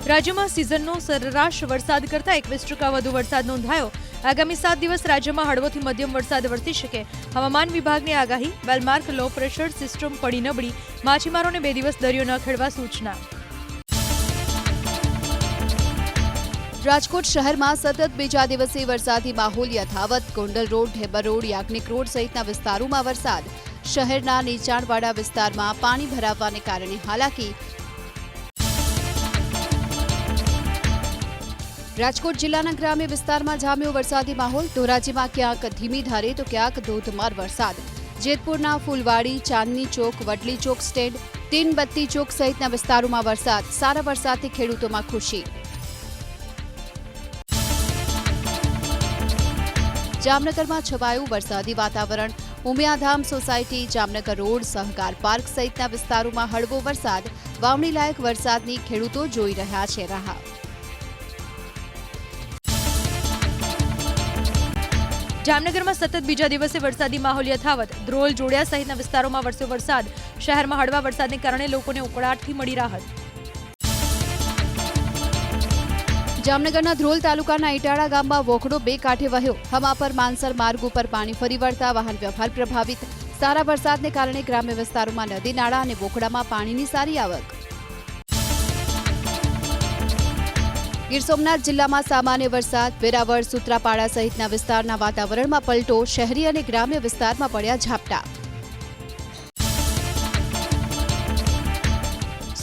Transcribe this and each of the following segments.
રાજ્યમાં સિઝનનો સરેરાશ વરસાદ કરતાં 21% વધુ વરસાદ નોંધાયો। આગામી 7 દિવસ રાજ્યમાં હળવોથી મધ્યમ વરસાદ વરસી શકે। હવામાન વિભાગની આગાહી। વેલમાર્ક લો પ્રેશર સિસ્ટમ પડી નબળી, માછીમારોને 2 દિવસ દરિયો ન ખેડવા સૂચના। રાજકોટ શહેરમાં સતત બીજા દિવસે વરસાદી માહોલ યથાવત। Gondal road, Dhebar road, Yagnik road સહિતના વિસ્તારોમાં વરસાદ। શહેરના નીચાણવાળા વિસ્તારમાં પાણી ભરાવાને કારણે હાલાકી। રાજકોટ જિલ્લાના ગ્રામ્ય વિસ્તારમાં જામ્યો વરસાદી માહોલ। ધોરાજીમાં ક્યાંક ધીમી ધારે તો ક્યાંક ધોધમાર વરસાદ। જેતપુરના ફૂલવાડી, ચાંદની ચોક, વડલી ચોક સ્ટેન્ડ, તીનબત્તી ચોક સહિતના વિસ્તારોમાં વરસાદ। સારા વરસાદથી ખેડૂતોમાં ખુશી। જામનગરમાં છવાયું વરસાદી વાતાવરણ। ઉમિયાધામ સોસાયટી, જામનગર રોડ, સહકાર પાર્ક સહિતના વિસ્તારોમાં હળવો વરસાદ। વાવણી લાયક વરસાદની ખેડૂતો જોઈ રહ્યા છે રાહ। જામનગરમાં સતત બીજા દિવસે વરસાદી માહોલ યથાવત। ધ્રોલ, જોડિયા સહિતના વિસ્તારોમાં વરસ્યો વરસાદ। શહેરમાં હળવા વરસાદને કારણે લોકોને ઉકળાટથી મળી રાહત। જામનગરના ધ્રોલ તાલુકાના ઇટાળા ગામમાં વોખડો 2 કાંઠે વહ્યો। હમાપર માનસર માર્ગ ઉપર પાણી ફરી વળતા વાહન વ્યવહાર પ્રભાવિત। સારા વરસાદને કારણે ગ્રામ્ય વિસ્તારોમાં નદી, નાળા અને વોખડામાં પાણીની સારી આવક। ગીર સોમનાથ જિલ્લામાં સામાન્ય વરસાદ। વેરાવળ, સૂત્રાપાડા સહિતના વિસ્તારના વાતાવરણમાં પલટો। શહેરી અને ગ્રામ્ય વિસ્તારમાં પડ્યા ઝાપટા।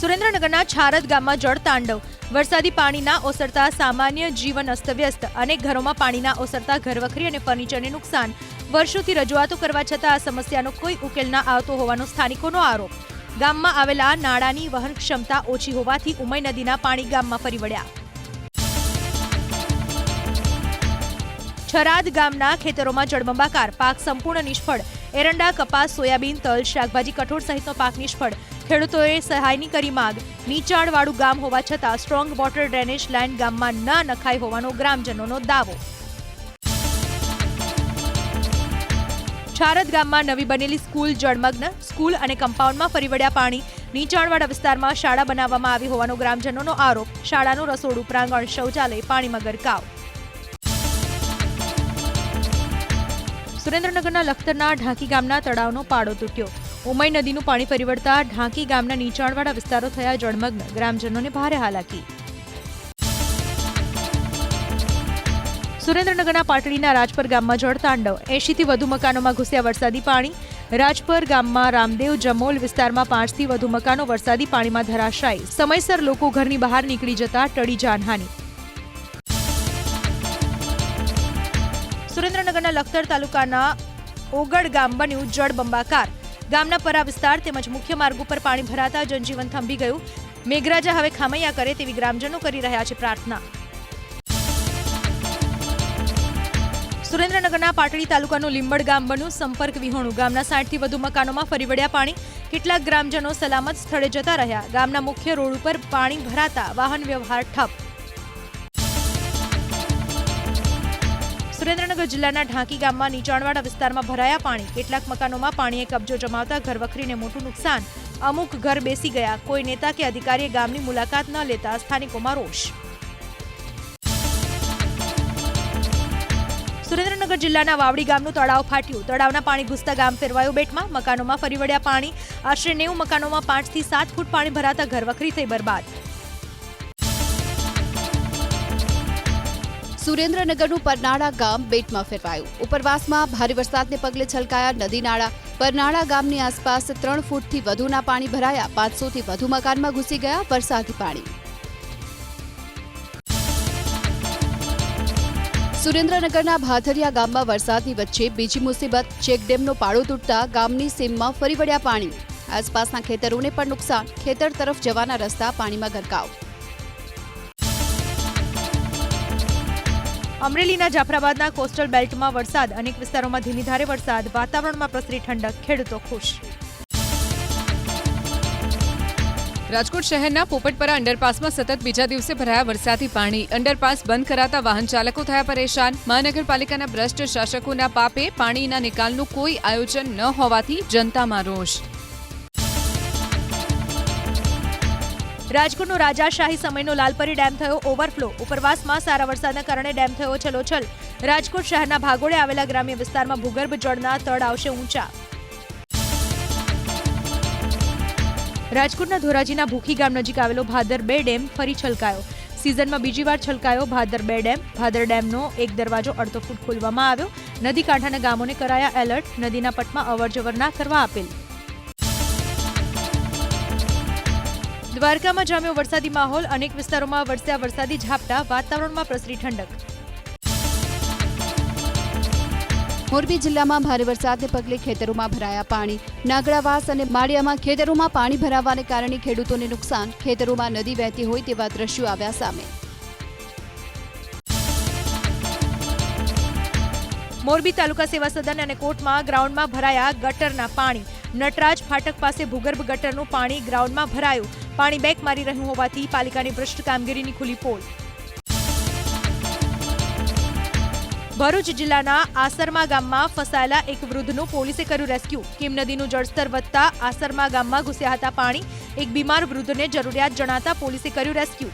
સુરેન્દ્રનગરના છારદ ગામમાં જળ તાંડવ। વરસાદી પાણીના ઓસરતા સામાન્ય જીવન અસ્તવ્યસ્ત। અનેક ઘરોમાં પાણીના ઓસરતા ઘરવખરી અને ફર્નિચરને નુકસાન। વર્ષોથી રજૂઆતો કરવા છતાં આ સમસ્યાનો કોઈ ઉકેલ ન આવતો હોવાનો સ્થાનિકોનો આરોપ। ગામમાં આવેલા નાળાની વહન ક્ષમતા ઓછી હોવાથી ઉમઈ નદીના પાણી ગામમાં ફરી વળ્યા। છરાદ ગામના ખેતરોમાં જળબંબાકાર। પાક સંપૂર્ણ નિષ્ફળ। એરંડા, કપાસ, સોયાબીન, તલ, શાકભાજી, કઠોળ સહિતનો પાક નિષ્ફળ। ખેડૂતોએ સહાયની કરી માંગ। નીચાણવાળું ગામ હોવા છતાં સ્ટ્રોંગ વોટર ડ્રેનેજ લાઇન ગામમાં ન નખાઈ હોવાનો ગ્રામજનોનો દાવો। છારદ ગામમાં નવી બનેલી સ્કૂલ જળમગ્ન। સ્કૂલ અને કમ્પાઉન્ડમાં ફરી વળ્યા પાણી। નીચાણવાળા વિસ્તારમાં શાળા બનાવવામાં આવી હોવાનો ગ્રામજનોનો આરોપ। શાળાનું રસોડું, પ્રાંગણ, શૌચાલય પાણીમાં ગરકાવ। સુરેન્દ્રનગરના લખતરના ઢાંકી ગામના તળાવનો પાડો તૂટ્યો। ઉમઈ નદીનું પાણી ફરી વળતા ઢાંકી ગામના નીચાણવાળા વિસ્તારો થયા જળમગ્ન। ગ્રામજનોને ભારે હાલાકી। સુરેન્દ્રનગરના પાટડીના રાજપર ગામમાં જળતાંડવ। 80થી વધુ મકાનોમાં ઘૂસ્યા વરસાદી પાણી। રાજપર ગામમાં રામદેવ જમોલ વિસ્તારમાં 5થી વધુ મકાનો વરસાદી પાણીમાં ધરાશાયી। સમયસર લોકો ઘરની બહાર નીકળી જતા ટળી જાનહાની। સુરેન્દ્રનગરના લખતર તાલુકાના ઓગડ ગામ બન્યું જળબંબાકાર। ગામના પરા વિસ્તાર તેમજ મુખ્ય માર્ગ ઉપર પાણી ભરાતા જનજીવન થંભી ગયું। મેઘરાજા હવે ખામૈયા કરે તેવી ગ્રામજનો કરી રહ્યા છે પ્રાર્થના। સુરેન્દ્રનગરના પાટડી તાલુકાનું લીંબડ ગામ બન્યું સંપર્ક વિહોણું। ગામના 60થી વધુ મકાનોમાં ફરી વળ્યા પાણી। કેટલાક ગ્રામજનો સલામત સ્થળે જતા રહ્યા। ગામના મુખ્ય રોડ ઉપર પાણી ભરાતા વાહન વ્યવહાર ઠપ। સુરેન્દ્રનગર જિલ્લાના ઢાંકી ગામમાં નીચાણવાળા વિસ્તારમાં ભરાયા પાણી। કેટલાક મકાનોમાં પાણીએ કબજો જમાવતા ઘરવખરીને મોટું નુકસાન। અમુક ઘર બેસી ગયા। કોઈ નેતા કે અધિકારીએ ગામની મુલાકાત ન લેતા સ્થાનિકોમાં રોષ। સુરેન્દ્રનગર જિલ્લાના વાવડી ગામનું તળાવ ફાટ્યું। તળાવના પાણી ઘૂસતા ગામ ફેરવાયું બેટમાં। મકાનોમાં ફરી વળ્યા પાણી। આશરે 90 મકાનોમાં 5 થી 7 ફૂટ પાણી ભરાતા ઘરવખરી થઈ બરબાદ। સુરેન્દ્રનગરનું પરનાળા ગામ બેટમાં ફેરવાયું। ઉપરવાસમાં ભારે વરસાદને પગલે છલકાયા નદી, નાળા। પરનાળા ગામની આસપાસ 3 ફૂટથી વધુના પાણી ભરાયા। 500થી વધુ મકાનમાં ઘૂસી ગયા વરસાદી પાણી। સુરેન્દ્રનગરના ભાથરિયા ગામમાં વરસાદની વચ્ચે બીજી મુસીબત। ચેકડેમનો પાળો તૂટતા ગામની સીમમાં ફરી વળ્યા પાણી। આસપાસના ખેતરોને પણ નુકસાન। ખેતર તરફ જવાના રસ્તા પાણીમાં ગરકાવ। અમરેલીના જાફરાબાદના કોસ્ટલ બેલ્ટમાં વરસાદ। અનેક વિસ્તારોમાં ધીમી ધારે વરસાદ। વાતાવરણમાં પ્રસરી ઠંડક। ખેડૂતો ખુશ। રાજકોટ શહેરના પોપટપરા અંડરપાસમાં સતત બીજા દિવસે ભરાયા વરસાદી પાણી। અંડરપાસ બંધ કરાતા વાહન ચાલકો થયા પરેશાન। મહાનગરપાલિકાના ભ્રષ્ટ શાસકોના પાપે પાણીના નિકાલનું કોઈ આયોજન ન હોવાથી જનતામાં રોષ। રાજકોટનો રાજાશાહી સમયનો લાલપરી ડેમ થયો ઓવરફ્લો. ઉપરવાસમાં સારા વરસાદના કારણે ડેમ થયો છલોછલ. રાજકોટ શહેરના ભાગોળે આવેલા ગ્રામ્ય વિસ્તારમાં ભૂગર્ભ જળના તળ આવશે ઊંચા. રાજકોટના ધોરાજીના ભૂખી ગામ નજીક આવેલો ભાદર 2 ડેમ ફરી છલકાયો. સિઝનમાં બીજી વાર છલકાયો ભાદર 2 ડેમ. ભાદર ડેમનો એક દરવાજો અડધો ફૂટ ખોલવામાં આવ્યો. નદી કાંઠાના ગામોને કરાયા એલર્ટ. નદીના પટમાં અવરજવર ના કરવા આપેલ. દ્વારકામાં જામ્યો વરસાદી માહોલ. અનેક વિસ્તારોમાં વરસ્યા વરસાદી ઝાપટા. વાતાવરણમાં પ્રસરી ઠંડક. મોરબી જિલ્લામાં ભારે વરસાદને પગલે ખેતરોમાં ભરાયા પાણી. નાગડાવાસ અને માળિયામાં ખેતરોમાં પાણી ભરાવાને કારણે ખેડૂતોને નુકસાન. ખેતરોમાં નદી વહેતી હોય તેવા દ્રશ્યો આવ્યા સામે. મોરબી તાલુકા સેવા સદન અને કોટમાં ગ્રાઉન્ડમાં ભરાયા ગટરના પાણી. નટરાજ ફાટક પાસે ભૂગર્ભ ગટરનું પાણી ગ્રાઉન્ડમાં ભરાયું. પાણી બેક મારી રહ્યું હોવાથી પાલિકાની ભ્રષ્ટ કામગીરીની ખુલ્લી પોલ. ભરૂચ જિલ્લાના આસરમા ગામમાં ફસાયેલા એક વૃદ્ધનું પોલીસે કર્યું રેસ્ક્યુ. કીમ નદીનું જળસ્તર વધતા આસરમા ગામમાં ઘૂસ્યા હતા પાણી. એક બીમાર વૃદ્ધને જરૂરિયાત જણાતા પોલીસે કર્યું રેસ્ક્યુ.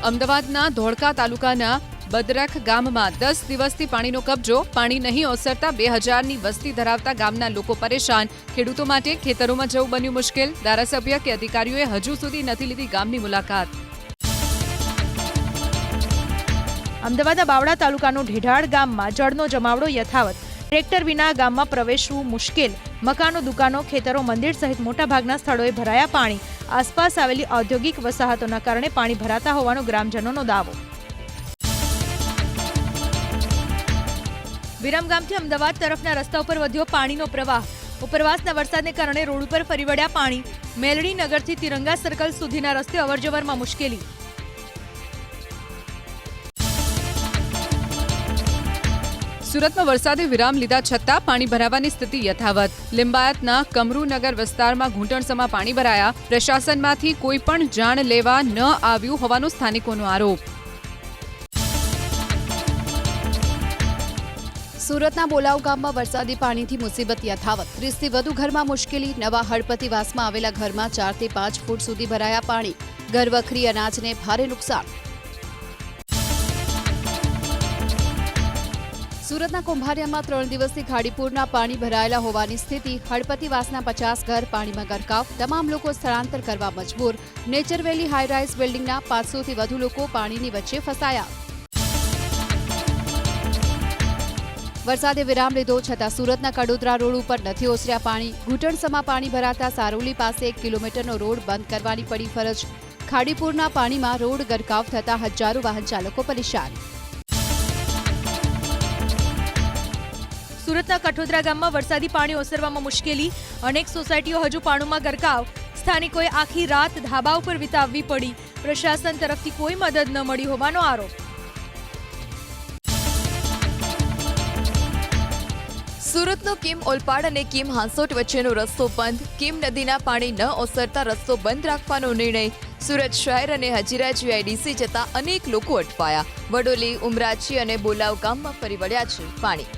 અમદાવાદના ધોળકા તાલુકાના બદરખ ગામમાં 10 દિવસથી પાણીનો કબજો. પાણી નહીં ઓસરતા 2000ની વસ્તી ધરાવતા ગામના લોકો પરેશાન. ખેડૂતો માટે ખેતરોમાં જવું બન્યું મુશ્કેલ. ધારાસભ્ય કે અધિકારીઓએ હજુ સુધી નથી લીધી ગામની મુલાકાત. અમદાવાદના બાવળા તાલુકાનું ઢેઢાળ ગામમાં જળનો જમાવડો યથાવત. ટ્રેક્ટર વિના ગામમાં પ્રવેશવું મુશ્કેલ. મકાનો, દુકાનો, ખેતરો, મંદિર સહિત મોટાભાગના સ્થળોએ ભરાયા પાણી. આસપાસ આવેલી ઔદ્યોગિક વસાહતોના કારણે પાણી ભરાતા હોવાનો ગ્રામજનોનો દાવો. વિરમગામથી અમદાવાદ તરફના રસ્તા ઉપર વધ્યો પાણીનો પ્રવાહ. ઉપરવાસના વરસાદને કારણે રોડ ઉપર ફરી વળ્યા પાણી. મેલડી નગરથી તિરંગા સર્કલ સુધીના રસ્તે અવરજવરમાં મુશ્કેલી. સુરતમાં વરસાદે વિરામ લીધા છતાં પાણી ભરાવાની સ્થિતિ યથાવત. લિંબાયતના કમરૂનગર વિસ્તારમાં ઘૂંટણસમાં પાણી ભરાયા. પ્રશાસનમાંથી કોઈ પણ જાણ લેવા ન આવ્યું હોવાનો સ્થાનિકોનો આરોપ. સુરતના બોલાવ ગામમાં વરસાદી પાણીથી મુસીબત યથાવત. 30થી વધુ ઘરમાં મુશ્કેલી. નવા હળપતિવાસમાં આવેલા ઘરમાં 4 થી 5 ફૂટ સુધી ભરાયા પાણી. ઘરવખરી અનાજને ભારે નુકસાન. સુરતના કુંભારિયામાં 3 દિવસથી ખાડીપુરના પાણી ભરાયેલા હોવાની સ્થિતિ. હળપતિવાસના 50 ઘર પાણીમાં ગરકાવ. તમામ લોકો સ્થળાંતર કરવા મજબૂર. નેચર વેલી હાઈરાઇઝ બિલ્ડિંગના 500થી વધુ લોકો પાણીની વચ્ચે ફસાયા. વરસાદે વિરામ લીધો છતાં સુરતના કડોદરા રોડ ઉપર નથી ઓસર્યા પાણી. ઘૂંટણસમાં પાણી ભરાતા સારોલી પાસે 1 કિલોમીટરનો રોડ બંધ કરવાની પડી ફરજ. ખાડીપુરના પાણીમાં રોડ ગરકાવ થતા હજારો વાહન ચાલકો પરેશાન. સુરતના કઠોદરા ગામમાં વરસાદી પાણી ઓસરવામાં મુશ્કેલી. અનેક સોસાયટીઓ હજુ પાણીમાં ગરકાવ. સ્થાનિકોએ આખી રાત ધાબા ઉપર વિતાવવી પડી. પ્રશાસન તરફથી કોઈ મદદ ન મળી હોવાનો આરોપ. સુરતનો કિમ ઓલપાડ અને કિમ હાંસોટ વચ્ચેનો રસ્તો બંધ. કિમ નદીના પાણી ન ઓસરતા રસ્તો બંધ રાખવાનો નિર્ણય. સુરત શહેર અને હજીરા જીઆઈડીસી જતા અનેક લોકો અટવાયા. વડોલી, ઉમરાછી અને બોલાવ ગામમાં ફરી વળ્યા છે પાણી.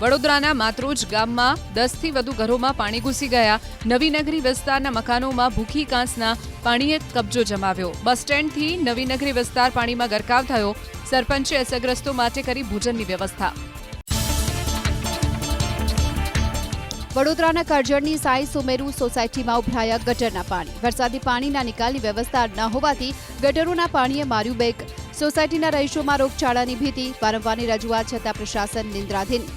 વડોદરાના માતરોજ ગામમાં 10થી વધુ ઘરોમાં પાણી ઘૂસી ગયા. નવીનગરી વિસ્તારના મકાનોમાં ભૂખી કાંસના પાણીએ કબજો જમાવ્યો. બસ સ્ટેન્ડથી નવીનગરી વિસ્તાર પાણીમાં ગરકાવ થયો. સરપંચે અસરગ્રસ્તો માટે કરી ભોજનની વ્યવસ્થા. વડોદરાના કરજણની સાઈ સુમેરુ સોસાયટીમાં ઉભરાયા ગટરના પાણી. વરસાદી પાણીના નિકાલની વ્યવસ્થા ન હોવાથી ગટરોના પાણીએ માર્યું બેક. સોસાયટીના રહીશોમાં રોગચાળાની ભીતિ. વારંવારની રજૂઆત છતાં પ્રશાસન નિંદ્રાધીન.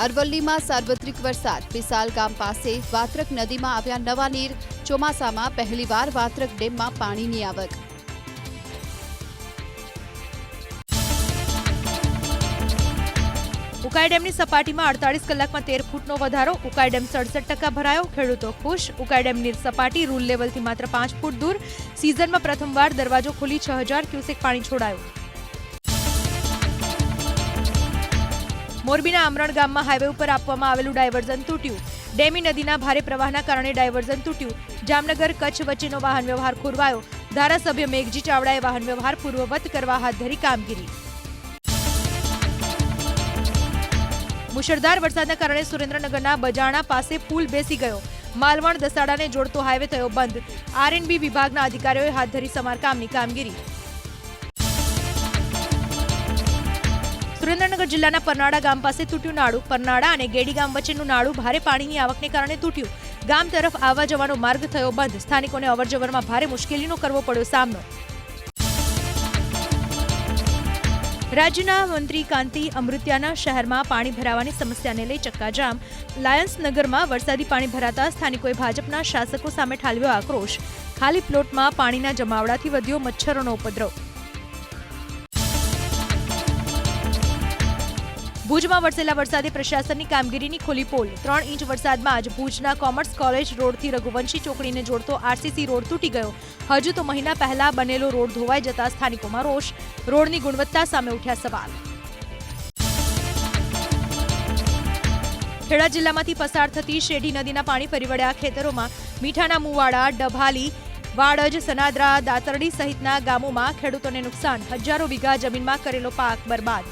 અરવલ્લીમાં સાર્વત્રિક વરસાદ. વિશાલ ગામ પાસે વાત્રક નદીમાં આવ્યા નવા નીર. ચોમાસામાં પહેલીવાર વાત્રક ડેમમાં પાણીની આવક. ઉકાઈ ડેમની સપાટીમાં 48 કલાકમાં 13 ફૂટનો વધારો. ઉકાઈ ડેમ 67% ભરાયો. ખેડૂતો ખુશ. ઉકાઈ ડેમની સપાટી રૂલ લેવલથી માત્ર 5 ફૂટ દૂર. સિઝનમાં પ્રથમવાર દરવાજો ખોલી 6000 ક્યુસેક પાણી છોડાયું. મોરબીના આમરણ ગામમાં હાઈવે ઉપર આપવામાં આવેલું ડાયવર્ઝન તૂટ્યું. ડેમી નદીના ભારે પ્રવાહના કારણે ડાયવર્ઝન તૂટ્યું. જામનગર કચ્છ વચ્ચેનો વાહન વ્યવહાર ખોરવાયો. ધારાસભ્ય મેઘજી ચાવડાએ વાહન વ્યવહાર પૂર્વવત કરવા હાથ ધરી કામગીરી. મુશળધાર વરસાદના કારણે સુરેન્દ્રનગરના બજાણા પાસે પુલ બેસી ગયો. માલવણ દસાડાને જોડતો હાઈવે થયો બંધ. આરએનબી વિભાગના અધિકારીઓએ હાથ ધરી સમારકામની કામગીરી. સુરેન્દ્રનગર જિલ્લાના પરનાળા ગામ પાસે તૂટ્યું નાળું. પરનાળા અને ગેડી ગામ વચ્ચેનું નાળું ભારે પાણીની આવકને કારણે તૂટ્યું. ગામ તરફ આવવા જવાનો માર્ગ થયો બંધ. સ્થાનિકોને અવરજવરમાં ભારે મુશ્કેલીનો કરવો પડ્યો સામનો. રાજ્યના મંત્રી કાંતિ અમૃત્યાના શહેરમાં પાણી ભરાવાની સમસ્યાને લઈ ચક્કાજામ. લાયન્સનગરમાં વરસાદી પાણી ભરાતા સ્થાનિકોએ ભાજપના શાસકો સામે ઠાલવ્યો આક્રોશ. ખાલી પ્લોટમાં પાણીના જમાવડાથી વધ્યો મચ્છરોનો ઉપદ્રવ. ભુજમાં વરસેલા વરસાદે પ્રશાસનની કામગીરીની ખોલી પોલ. 3 ઇંચ વરસાદમાં જ ભુજના કોમર્સ કોલેજ રોડથી રઘુવંશી ચોકડીને જોડતો આરસીસી રોડ તૂટી ગયો. હજુ તો મહિના પહેલા બનેલો રોડ ધોવાઈ જતા સ્થાનિકોમાં રોષ. રોડની ગુણવત્તા સામે ઉઠ્યા સવાલ. ખેડા જિલ્લામાંથી પસાર થતી શેઢી નદીના પાણી ફરી વળ્યા ખેતરોમાં. મીઠાના મુવાડા, ડભાલી, વાડજ, સનાદરા, દાતરડી સહિતના ગામોમાં ખેડૂતોને નુકસાન. હજારો વીઘા જમીનમાં કરેલો પાક બરબાદ.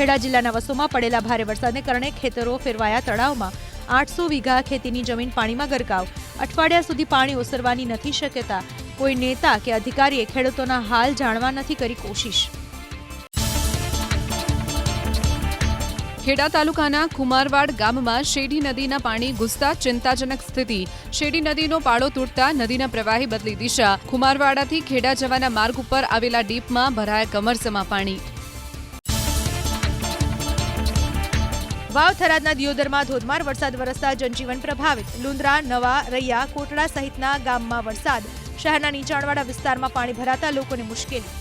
ખેડા જિલ્લાના વસોમાં પડેલા ભારે વરસાદને કારણે ખેતરો ફેરવાયા તળાવમાં. 800 વીઘા ખેતીની જમીન પાણીમાં ગરકાવ. અઠવાડિયા સુધી પાણી ઓસરવાની નથી શક્યતા. કોઈ નેતા કે અધિકારીએ ખેડૂતોના હાલ જાણવા નથી કરી કોશિશ. ખેડા તાલુકાના કુમારવાડ ગામમાં શેઢી નદીના પાણી ઘૂસતા ચિંતાજનક સ્થિતિ. શેઢી નદીનો પાળો તૂટતા નદીના પ્રવાહી બદલી દિશા. કુમારવાડાથી ખેડા જવાના માર્ગ ઉપર આવેલા ડીપમાં ભરાયા કમરસમાં પાણી. વાવ થરાદના દિયોદરમાં ધોધમાર વરસાદ વરસતા જનજીવન પ્રભાવિત. લુંદ્રા, નવા, રૈયા, કોટડા સહિતના ગામમાં વરસાદ. શહેરના નીચાણવાળા વિસ્તારમાં પાણી ભરાતા લોકોને મુશ્કેલી.